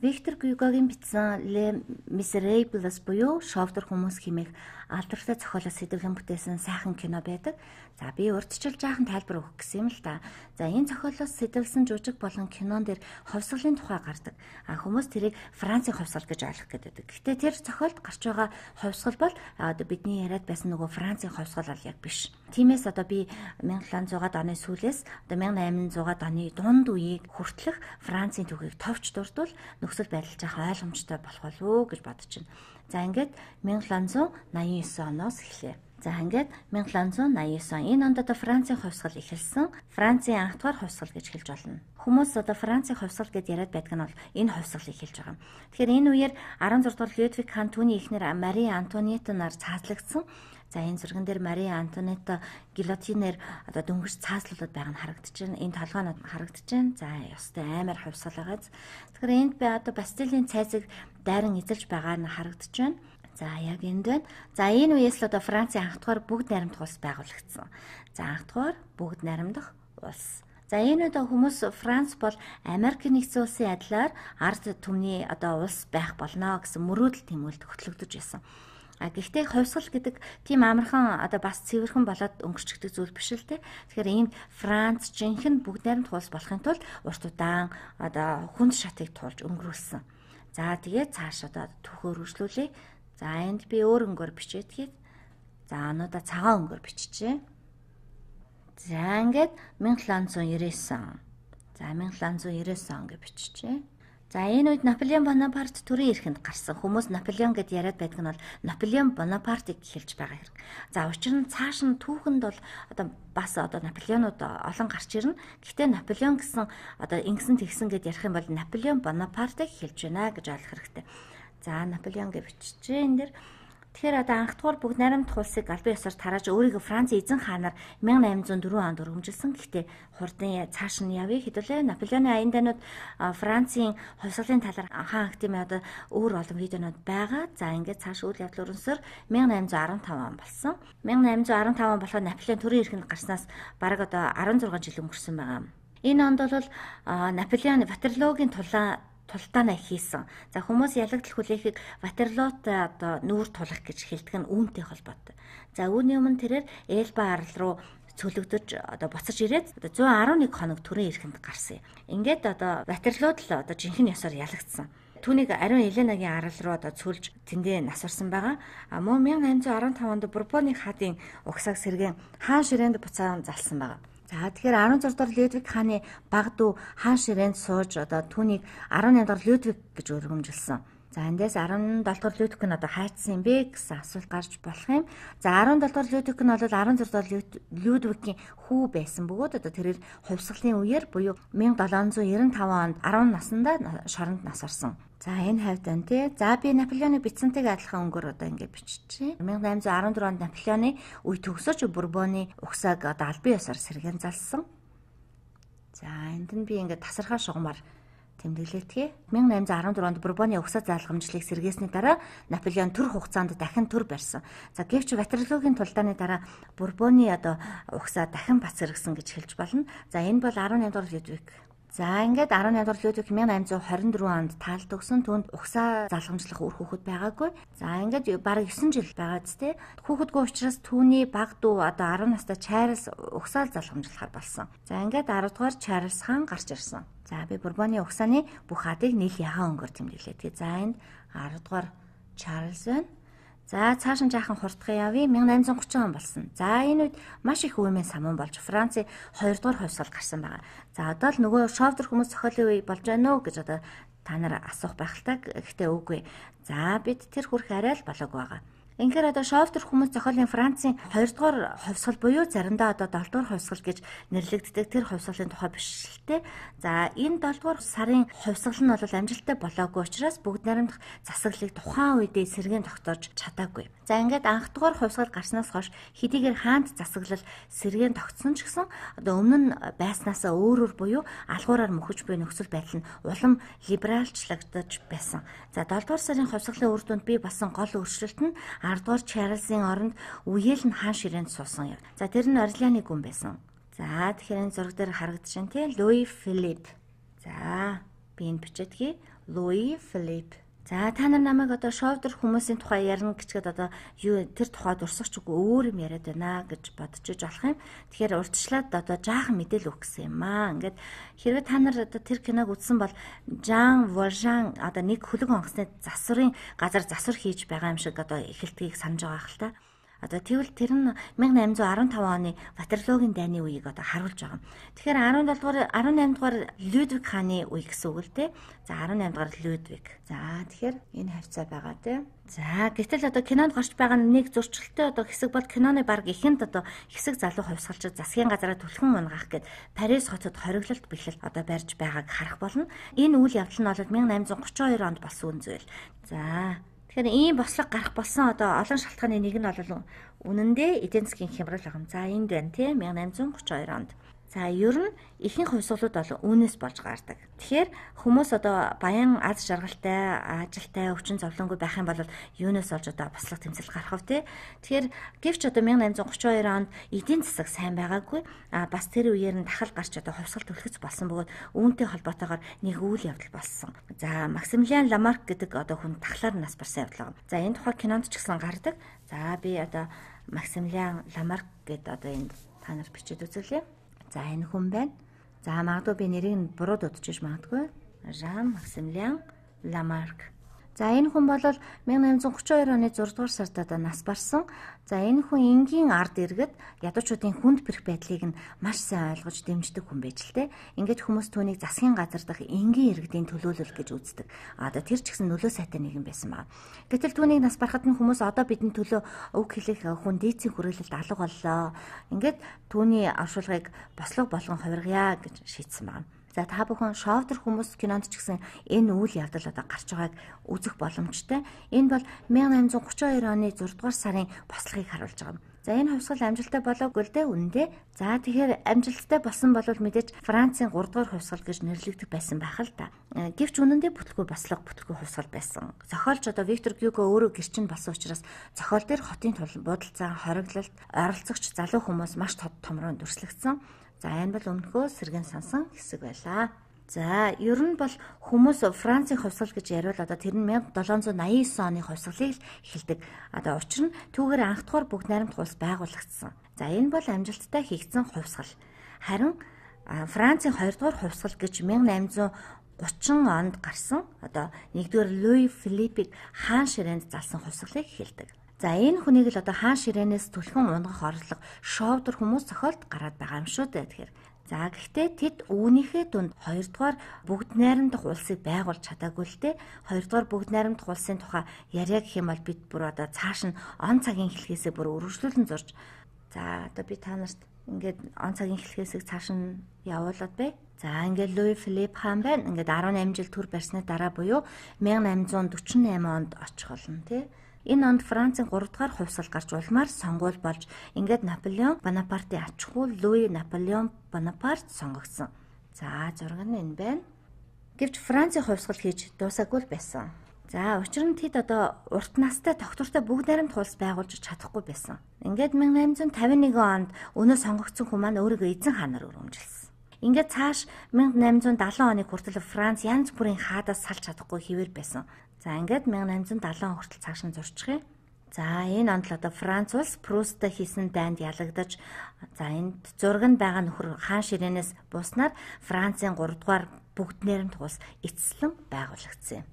Виктор Гюгогийн бичсэн Les Miserables буюу шовдор хүмүүс хэмээх алдартай зохиолоос сэдвлэн бүтээсэн сайхан кино байдаг. За би урьдчилж жаахан тайлбар өгөх гэсэн юм л да. За энэ зохиолоос сэдвлсэн жүжиг болон кинон дээр ховсголын тухай гардаг. Хүмүүс тэрийг Францын ховсгол гэж ойлгох гэдэг. Гэхдээ тэр зохиолд гарч байгаа ховсгол бол бидний яриад байсан нөгөө Францын ховсгол бол яг биш. Тиймээс би 1700-аад оны сүүлээс 1800-аад оны дунд үеийг хүртэлх Францын түүхийг товч дурдвал нөхцөл байдал жаахан ойлгомжтой болох болов уу гэж бодож байна. За ингээд 1789 оноос эхлэе. За ингээд 1789 энэ онд Францын ховсгол эхэлсэн. Францын анх дахь ховсгол гэж хэлж болно. Хүмүүс Францын ховсгол гэдээ яриад байдаг нь бол энэ ховсгол эхэлж байгаа. Тэгэхээр энэ үеэр 16 дугаар Людвиг хаан түүний эхнэр Мари Антуанеттаар цаазлагдсан. За энэ зурган дээр Мари Антуанетта гиллотинээр дөнгөж цааслуулаад байгаа нь харагдаж байна. Энэ толгойнод харагдаж байна. За ёстой амар ховсгол байгаа. Тэгэхээр энд би Бастилийн цайзыг дайран эзэлж байгаа нь харагдаж байна. За яг энд байна. За энэ үеэс л Францын анх дахь бүгд найрамдах улс байгуулагдсан. За анх дахь бүгд найрамдах улс. За энэ хүмүүс Франц бол Америк нэгдсэн улсын адилаар ард түмний улс байх болно гэсэн мөрөөдөл тэмүүлэлд хөтлөгдөж байсан. Гэхдээ ховсгол гэдэг тийм амархан бас цэвэрхэн болоод өнгөрчдөг зүйл биш л те. Тэгэхээр ийм Франц жинхэнэ бүгд найрамдах улс болохын тулд урт удаан хүнд шатыг туулж өнгөрүүлсэн. За тэгээд цааш түүхөө үргэлжлүүлээ. За энд би өөр өнгөөр бичээдгээд за оноо цагаан өнгөөр биччихэ. За ингээд 1799. За 1799 он гэж биччихэ. За энэ үед Наполеон Бонапарт төрийн эрхэнд гарсан. Хүмүүс Наполеон гэд яриад байдаг нь бол Наполеон Бонапартыг хэлж байгаа хэрэг. За учир нь цааш нь түүхэнд бол бас Наполеонууд олон гарч ирнэ. Гэхдээ Наполеон гэсэн ингэсэн тэгсэн гэд ярих юм бол Наполеон Бонапартыг хэлж байна гэж ойлгох хэрэгтэй. За Наполеон гэж биччихэ энэ дэр. Тэгэхээр анх дахь бүгд найрамдах улсыг албан ёсоор тарааж өөрийгөө Францын эзэн хаанаар 1804 онд өргөмжилсөн. Гэхдээ хурдан цааш нь явъя хэдүүлээ Наполеоны аян дайнууд Францын ховсголын талаар хаан актимын өөр олон видеонууд байгаа. За ингээд цааш үйл явдал өрнөсөөр 1815 он болсон. 1815 он болохоор Наполеон төрийн эрхэнд гарснаас бараг 16 жил өнгөрсөн байгаа. Энэ онд бол Наполеон Ватерлоогийн тултаанаа хийсэн. За хүмүүс ялагдал хүлээхийг Ватерлоот нүүр тулах гэж хэлдэг нь үүнтэй холбоотой. За үүний өмнө тэрээр Эльба арал руу цөлөгдөж буцаж ирээд 111 хоног төрийн эрхэнд гарсан. Ингээд Ватерлоод л жинхэнэ ёсоор ялагдсан. Түүнийг ариун Еленагийн арал руу цөлж тэндээ насварсан байгаа. Мөн 1815 онд Бурбоны хаадын угсааг сэргээн хаан ширээнд буцаан залсан байгаа. За тэгэхээр 16 дахь Людвиг хааны баг дүү хаан ширээнд сууж түүнийг 18 дахь Людвиг гэж өргөмжилсөн. За эндээс 17 дахь Людвиг нь хайцсан юм бэ гэсэн асуулт гарч болох юм. За 17 дахь Людвиг нь бол 16 дахь Людвигийн хүү байсан бөгөөд тэрээр хувьсгалын үеэр буюу 1795 онд 10 наснда шоронд насварсан. За энэ хавьд байна тий. За би Наполеоны бичсэнтэйг адилхан өнгөөр ингээд биччихье. 1814 онд Наполеоны үе төгсөж Бурбоны угсааг албан ёсоор сэргээн залсан. За энд нь би ингээд тасархаа шугамар тэмдэглэлтгий. 1814 онд Бурбоны угсаа заалгамжлыг сэргээсний дараа Наполеон төр хугацаанд дахин төр барьсан. За гэвч Ватерлоогийн тулдааны дараа Бурбоны угсаа дахин бац сэргсэн гэж хэлж болно. За энэ бол 18 дахь Людвиг. За ингээд 18 дахь Людвиг 1824 онд таалд өгсөн. Түүнд угсаа залгамжлах үр хүүхэд байгаагүй. За ингээд бараг 9 жил байгаа зү. Хүүхэдгүй учраас түүний баг дүү 10 настай Чарльз угсаа залгамжлахаар болсон. За ингээд 10 дугаар Чарльз хаан гарч ирсэн. За би Бурбоны угсааны бүх хадыг нийл ягаан өнгөөр тэмдэглээ. Тэгээ за энд 10 дугаар Чарльз байна. За цааш нь жаахан хурдхан явъя. 1830 он болсон. За энэ үед маш их үеийн самун болж Францын 2 дугаар ховсгол гарсан байгаа. За одоо л нөгөө шовдор хүмүүс зохиолын үе болж байна уу гэж та нар асуух байх л та. Гэхдээ үгүй. За бид тэр хүрх арай л болоог байгаа. Инхээр шовдор хүмүүс зохиолын Францын 2 дугаар ховсгол буюу заримдаа 7 дугаар ховсгол гэж нэрлэгддэг тэр ховсголын тухай биш л те. За энэ 7 дугаар сарын ховсгол нь бол амжилттай болоогүй учраас бүгд найрамдах засаглалыг тухайн үедээ сэргээн тогтоож чадаагүй. За ингээд анх дугаар ховсгол гарснаас хойш хэдийгээр хаант засаглал сэргээн тогтсон ч гэсэн өмнө нь байснаасаа өөрөөр буюу алгуураар мөхөж буй нөхцөл байдал нь улам либералчлагдаж байсан. За 7 дугаар сарын ховсголын үр дүнд бий болсон гол өөрчлөлт нь 10 дугаар Чарльзын оронд үеэл нь хаан ширээнд суусан юм. За тэр нь Орлеаны гүн байсан. За тэгэхээр энэ зураг дээр харагдаж байна тий. Луи Филипп. За би энэ бичээдгий. Луи Филипп. За та нар намайг одоо шовдор хүмүүсийн тухай ярина гэчгээд одоо юу тэр тухайд урсгах ч үгүй өөр юм яриад байна гэж бодож иж болох юм. Тэгэхээр урьдчилаад одоо жаахан мэдээлэл өгөх гэсэн юм аа. Ингээд хэрвээ та нар одоо тэр киног үзсэн бол Жан Вожан одоо нэг хөлөг онгоцны засварын газар засвар хийж байгаа юм шиг одоо эхэлтгийг санаж байгаа хэл та. Одоо тэгвэл тэр нь 1815 оны Ватерлоогийн дайны үеийг одоо харуулж байгаа. Тэгэхээр 18 дугаар Людвиг хааны үе гэсэн үг л дээ. За 18 дугаар Людвиг. За тэгэхээр энэ хавцаа байгаа тий. За гэтэл одоо кинонд гарч байгаа нэг зурчилтэй одоо хэсэг бол киноны баг ихэнд одоо хэсэг залуу хувьсгалч засгийн газараа түлхэн унгаах гэд Парис хотод хориглолт бэлгэлт одоо барьж байгааг харах болно. Энэ үйл явдал нь бол 1832 онд болсон зүйл. За тэгэхээр ийм бослог гарах болсон одоо олон шалтгааны нэг нь бол үнэндээ эдийн засгийн хямрал байгаа. За энд байна тий 1832 онд. За ер нь ихэнх хувьсгалууд бол үүнээс болж гардаг. Тэгэхээр хүмүүс одоо баян аз жаргалтай, ажилтай, өвчин зовлонгүй байх юм бол юунаас олж одоо бослог тэмцэл гарах вэ тий. Тэгэхээр гэвч одоо 1832 онд эдийн засаг сайн байгаагүй. Бас тэр үеэр нь дахал гарч одоо хувьсгал түлхэц болсон бөгөөд үүнтэй холбоотойгоор нэг үйл явдал болсон. За Максимилиан Ламарк гэдэг одоо хүн тахлаар нас барсан явдал байгаа. За энэ тухай кинонд ч гэсэн гардаг. За би одоо Максимилиан Ламарк гэдэг одоо энд та нар бичиж үзүүлье. За энэ хүн байна. За магадгүй би нэрийг буруу дуудчихж магадгүй. Жан Максимилиан Ламарк. За энэ хүн бол 1832 оны 6 дугаар сард одоо нас барсан. За энэ хүн энгийн ард иргэд ядуучуудын хүнд бэрх байдлыг нь маш сайн ойлгож дэмждэг хүн байж л те. Ингээд хүмүүс түүнийг засгийн газар дахь энгийн иргэдийн төлөөлөл гэж үздэг. Одоо тэр ч гэсэн нөлөө сайтай нэгэн байсан баа. Гэтэл түүнийг нас барахад нь хүмүүс одоо бидний төлөө үг хэлэх хүн дээдсийн хүрээлэлд алга боллоо. Ингээд түүний авшуулгыг бослог болгон хувиргая гэж шийдсэн байна. За та бүхэн шовдор хүмүүс кинонд ч гэсэн энэ үйл явдал одоо гарч байгааг үзэх боломжтой. Энэ бол 1832 оны 6 дугаар сарын бослогыг харуулж байгаа. За энэ хувьсгал амжилттай болоогүй л дээ үнэндээ. За тэгэхээр амжилттай болсон бол мэдээж Францын 3 дугаар хувьсгал гэж нэрлэгдэх байсан байх л та. Гэвч үнэндээ бүтлгүй бослого, бүтлгүй хувьсгал байсан. Зохиолч одоо Виктор Гюго өөрөө гэрчин болсон учраас зохиол дээр хотын буудалцаа, хориглолт, ойролцогч залуу хүмүүс маш томроо дүрслэгдсэн. За энэ бол өмнөхөө сэргэн сансан хэсэг байлаа. За ер нь бол хүмүүс Францын хувьсгал гэж яриул одоо тэр нь 1789 оны хувьсгалыг эхэлдэг. Одоо учир нь түүгээр анх дугаар бүгд найрамдах улс байгуулагдсан. За энэ бол амжилттай хийгдсэн хувьсгал. Харин Францын 2 дугаар хувьсгал гэж 1830 онд гарсан. Одоо 1-р Луи Филиппийг хаан ширээнд залсан хувьсгалыг эхэлдэг. За энэ хүнийг л одоо хаан ширээнээс түлхэн унгах орлого шовдор хүмүүс зохиолд гараад байгаа юм шүү дээ. Тэгэхээр за гэхдээ тэд үүнийхээ дунд 2 дугаар бүгд найрамдах улсыг байгуулж чадаагүй л дээ. 2 дугаар бүгд найрамдах улсын тухай яриа гэх юм бол бид бүр одоо цааш нь он цагийн хэлхээсээ бүр үргэлжлүүлэн зурж за одоо би та нарт ингээд он цагийн хэлхээсээ цааш нь явуулаад бай. За ингээд Луи Филипп хаан байна. Ингээд 18 жил төр барсны дараа буюу 1848 онд очих болно тий. Энэ онд Францын 3 дугаар хувьсгал гарч улмаар сонгуул болж ингээд Наполеон Бонапартын аж ахуй Луи Наполеон Бонапарт сонгогдсон. За зураг нь энэ байна. Гэвч Францын хувьсгал хийж дуусаагүй л байсан. За учир нь тэд одоо урт настай тогтвортой бүгд найрамдах улс байгуулж чадахгүй байсан. Ингээд 1851 онд өнөө сонгогдсон хүн маань өөрийгөө эзэн хаанаар өргөмжилсэн. Ингээд цааш 1870 оны хүртэл Франц янз бүрийн хаадаас салж чадахгүй хэвээр байсан. За ингээд 1870 хүртэл цааш нь зурчих юм. За энэ онд л одоо Франц улс Прусттай хийсэн дайнд ялагдаж за энд зураг нь байгаа нөхөр хаан ширээнээс бууснаар Францын 3 дугаар бүгд найрамдах улс эцэслэн байгуулагдсан юм.